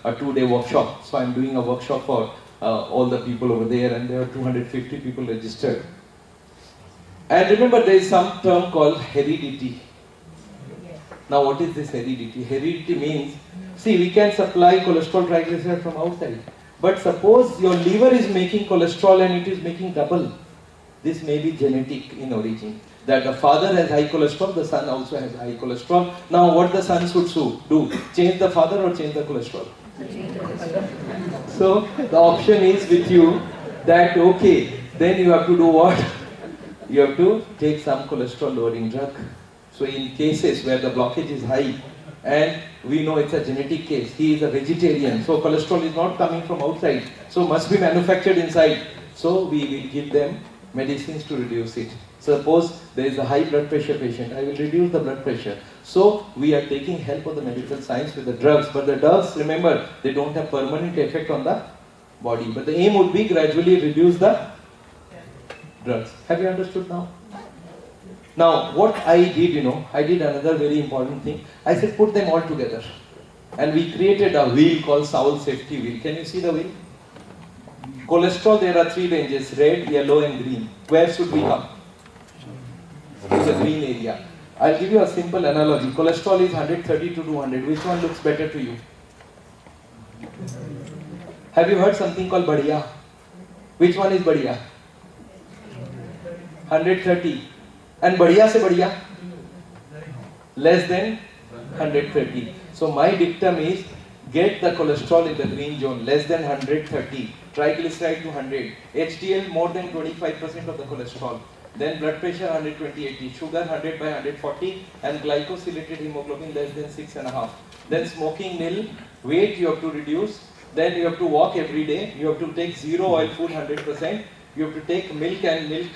a 2-day workshop. So I'm doing a workshop for all the people over there, and there are 250 people registered. And remember, there is some term called heredity. Now what is this heredity? Heredity means, see, we can supply cholesterol triglyceride from outside. But suppose your liver is making cholesterol and it is making double. This may be genetic in origin. That the father has high cholesterol, the son also has high cholesterol. Now what the son should do? Change the father or change the cholesterol? So the option is with you that, okay, then you have to do what? You have to take some cholesterol lowering drug. So in cases where the blockage is high, and we know it's a genetic case, he is a vegetarian, so cholesterol is not coming from outside, so must be manufactured inside. So we will give them medicines to reduce it. Suppose there is a high blood pressure patient, I will reduce the blood pressure. So we are taking help of the medical science with the drugs, but the drugs, remember, they don't have permanent effect on the body. But the aim would be gradually reduce the drugs. Have you understood now? Now, what I did, I did another very important thing. I said, put them all together. And we created a wheel called SAAOL safety wheel. Can you see the wheel? Cholesterol, there are 3 ranges, red, yellow and green. Where should we come? To the green area. I'll give you a simple analogy. Cholesterol is 130 to 200. Which one looks better to you? Have you heard something called badhiya? Which one is badhiya? 130. And badhiya se badhiya? Less than 130. So my dictum is, get the cholesterol in the green zone, less than 130. Triglyceride to 100. HDL more than 25% of the cholesterol. Then blood pressure 120/80, sugar 100 by 140, and glycosylated hemoglobin less than 6.5. Then smoking nil, weight you have to reduce. Then you have to walk every day. You have to take zero oil food 100%. You have to take milk and milk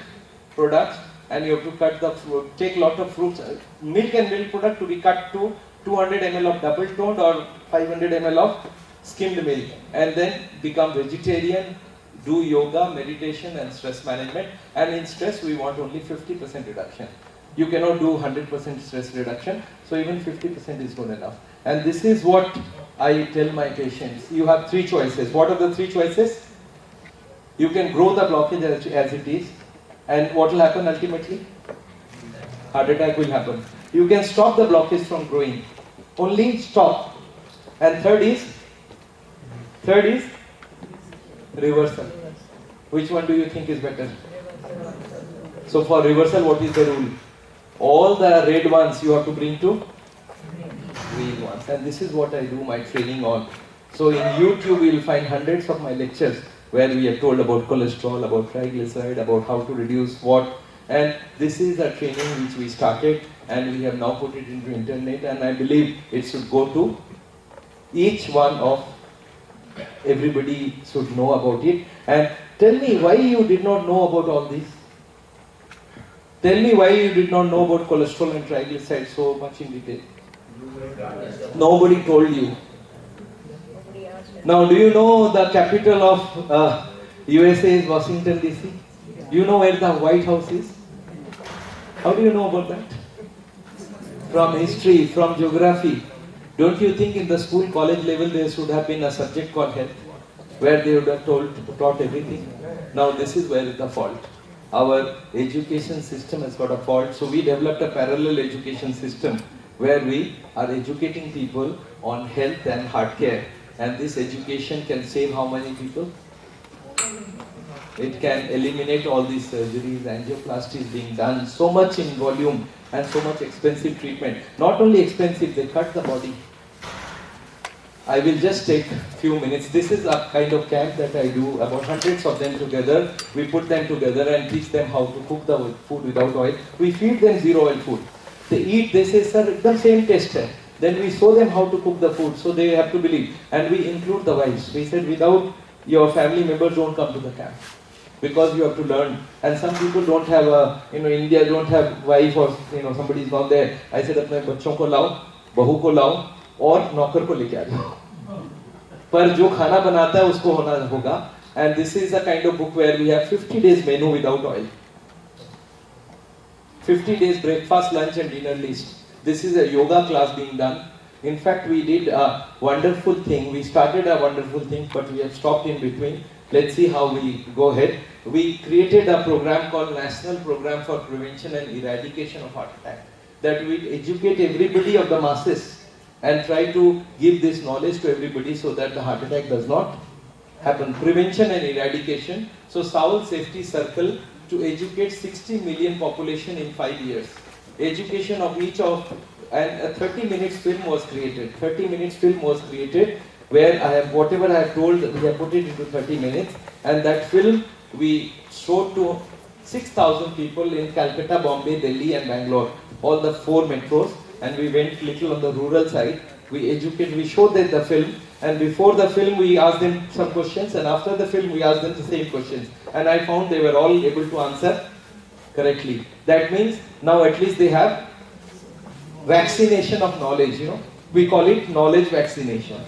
products, and you have to cut the fruit. Take lot of fruits. Milk and milk product to be cut to 200 ml of double toned or 500 ml of skimmed milk, and then become vegetarian. Do yoga, meditation and stress management, and in stress we want only 50% reduction. You cannot do 100% stress reduction, so even 50% is good enough. And this is what I tell my patients. You have 3 choices. What are the 3 choices? You can grow the blockage as it is, and what will happen ultimately? Heart attack will happen. You can stop the blockage from growing. Only stop. And third is reversal. Which one do you think is better? So for reversal, what is the rule? All the red ones you have to bring to green ones. And this is what I do my training on. So in YouTube you will find hundreds of my lectures where we have told about cholesterol, about triglyceride, about how to reduce what. And this is a training which we started and we have now put it into internet, and I believe it should go to each one of everybody should know about it. And tell me why you did not know about all this. Tell me why you did not know about cholesterol and triglycerides so much in detail. Nobody told you. Now, do you know the capital of USA is Washington DC? Do you know where the White House is? How do you know about that? From history, from geography. Don't you think in the school, college level there should have been a subject called health, where they would have taught everything? Now this is where is the fault. Our education system has got a fault, so we developed a parallel education system where we are educating people on health and heart care. And this education can save how many people? It can eliminate all these surgeries, angioplasties being done, so much in volume and so much expensive treatment. Not only expensive, they cut the body. I will just take few minutes. This is a kind of camp that I do, about hundreds of them together. We put them together and teach them how to cook the food without oil. We feed them zero oil food. They eat, they say, sir, the same taste hai. Then we show them how to cook the food, so they have to believe. And we include the wives. We said, without your family members, don't come to the camp. Because you have to learn. And some people don't have a, India don't have wife or, somebody is not there. I said, apne bachon ko lao, bahu ko lao, और नौकर को लेके आ जाओ, पर जो खाना बनाता है उसको होना होगा. And this is a kind of book where we have 50 days menu without oil, 50 days breakfast, lunch and dinner list. This is a yoga class being done. In fact, we did a wonderful thing. We started a wonderful thing, but we have stopped in between. Let's see how we go ahead. We created a program called National Program for Prevention and Eradication of Heart Attack, that will educate everybody of the masses and try to give this knowledge to everybody so that the heart attack does not happen. Prevention and eradication. So SAAOL Safety Circle to educate 60 million population in 5 years. Education of each of, and a 30 minutes film was created. 30 minutes film was created where I have, whatever I have told, we have put it into 30 minutes, and that film we showed to 6,000 people in Calcutta, Bombay, Delhi and Bangalore, all the 4 metros, and we went little on the rural side. We showed them the film, and before the film we asked them some questions, and after the film we asked them the same questions, and I found they were all able to answer correctly. That means now at least they have vaccination of knowledge, we call it knowledge vaccination.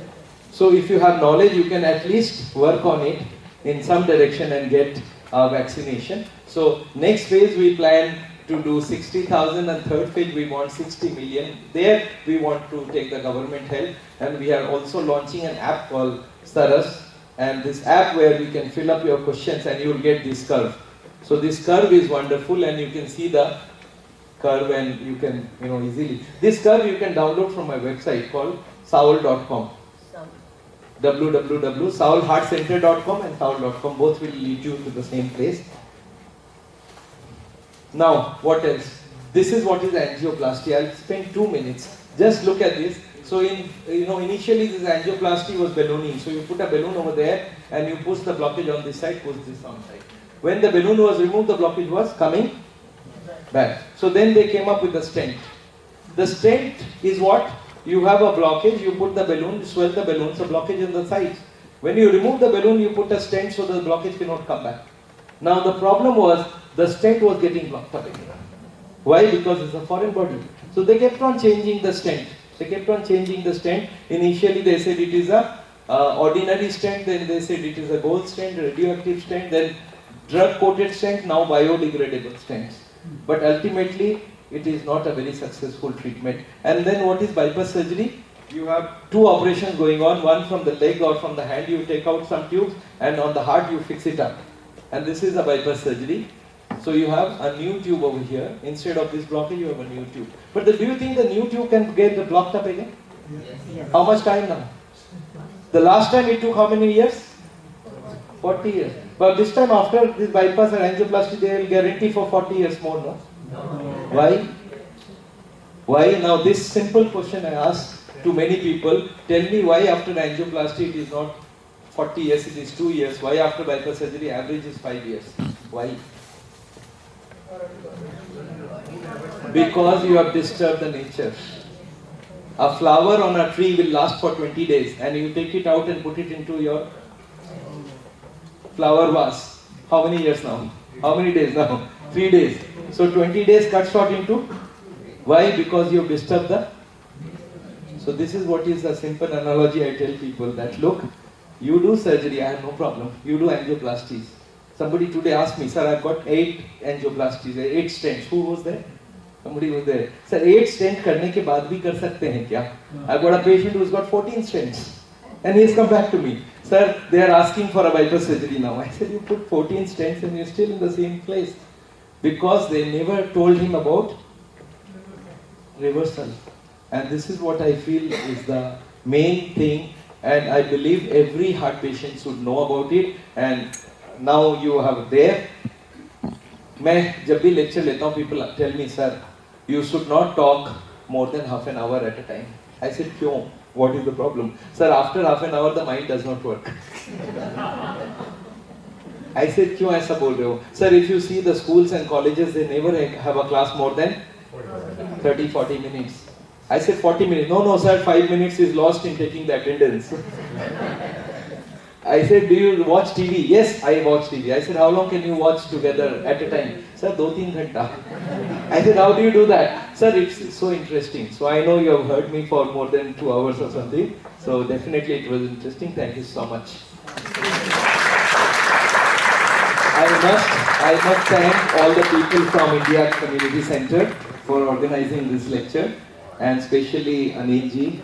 So if you have knowledge, you can at least work on it in some direction and get vaccination. So next phase we plan to do 60,000, and third phase we want 60 million. There we want to take the government help, and we are also launching an app called Saras, and this app where we can fill up your questions and you will get this curve. So this curve is wonderful, and you can see the curve, and you can easily. This curve you can download from my website called SAAOL.com. www.saolheartcenter.com and saol.com, both will lead you to the same place. Now, what else? This is what is angioplasty. I'll spend 2 minutes. Just look at this. So, initially this angioplasty was ballooning. So you put a balloon over there and you push the blockage on this side, push this on side. When the balloon was removed, the blockage was coming back. So then they came up with the stent. The stent is what? You have a blockage, you put the balloon, swell the balloon, so blockage on the sides. When you remove the balloon, you put a stent so the blockage cannot come back. Now the problem was, the stent was getting blocked up again. Why? Because it's a foreign body. So they kept on changing the stent. Initially they said it is a ordinary stent, then they said it is a gold stent, radioactive stent, then drug coated stent, now biodegradable stents. But ultimately, it is not a very successful treatment. And then what is bypass surgery? You have 2 operations going on, one from the leg or from the hand, you take out some tubes, and on the heart you fix it up. And this is a bypass surgery. So you have a new tube over here. Instead of this blockage, you have a new tube. But do you think the new tube can get blocked up again? Yes. How much time now? The last time it took how many years? 40 years. But this time after this bypass and angioplasty, they will guarantee for 40 years more, no? Why? Why? Now this simple question I ask to many people, tell me why after angioplasty it is not 40 years, it is 2 years. Why after bypass surgery average is 5 years? Why? Because you have disturbed the nature. A flower on a tree will last for 20 days, and you take it out and put it into your flower vase. How many years now? How many days now? 3 days. So 20 days cut short into? Why? Because you have disturbed the. So this is what is a simple analogy I tell people, that look, you do surgery, I have no problem. You do angioplasties. Somebody today asked me, sir, I've got 8 angioplasties, 8 stents. Who was there? Somebody was there. Sir, 8 stents करने के बाद भी कर सकते हैं क्या? I've got a patient who's got 14 stents. And he's come back to me. Sir, they are asking for a bypass surgery now. I said, you put 14 stents and you're still in the same place. Because they never told him about reversal. And this is what I feel is the main thing. And I believe every heart patient should know about it. And now you have there. मैं जब भी lecture लेता हूँ, people tell me, sir, you should not talk more than half an hour at a time. I said, क्यों? What is the problem? Sir, after half an hour the mind does not work. I said, क्यों ऐसा बोल रहे हो? Sir, if you see the schools and colleges, they never have a class more than 30-40 minutes. I said 40 minutes. No, sir, 5 minutes is lost in taking the attendance. I said, do you watch TV? Yes, I watch TV. I said, how long can you watch together at a time? Sir, 2-3 ghanta. I said, how do you do that? Sir, it's so interesting. So I know you have heard me for more than 2 hours or something. So definitely it was interesting. Thank you so much. I must thank all the people from India Community Center for organizing this lecture, and especially Anil ji,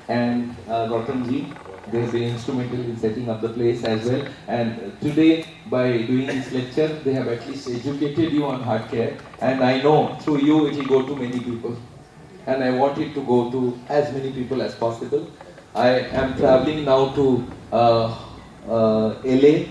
and Gautamji. They have been instrumental in setting up the place as well. And today, by doing this lecture, they have at least educated you on heart care. And I know through you it will go to many people. And I want it to go to as many people as possible. I am traveling now to LA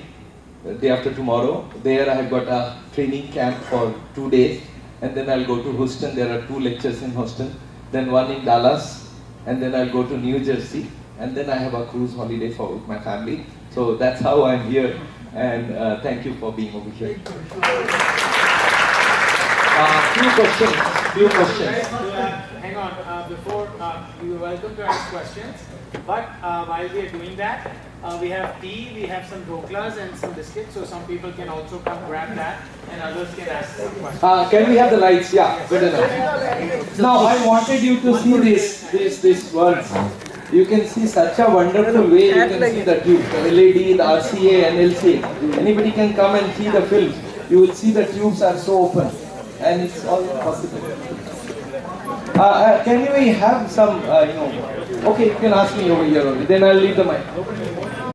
day after tomorrow. There I have got a training camp for 2 days. And then I'll go to Houston. There are 2 lectures in Houston. Then 1 in Dallas. And then I'll go to New Jersey. And then I have a cruise holiday for with my family. So that's how I'm here. And thank you for being over here. Few questions. Hang on, before you're welcome to ask questions. But while we are doing that, we have tea, we have some dhoklas and some biscuits, so some people can also come grab that, and others can ask some questions. Can we have the lights? Yeah, good enough. Now I wanted you to see this words. You can see such a wonderful way. You can see the tube, the LED, the RCA, and LCA. Anybody can come and see the films. You will see the tubes are so open, and it's all possible. Can we have some, okay, you can ask me over here only. Then I'll leave the mic.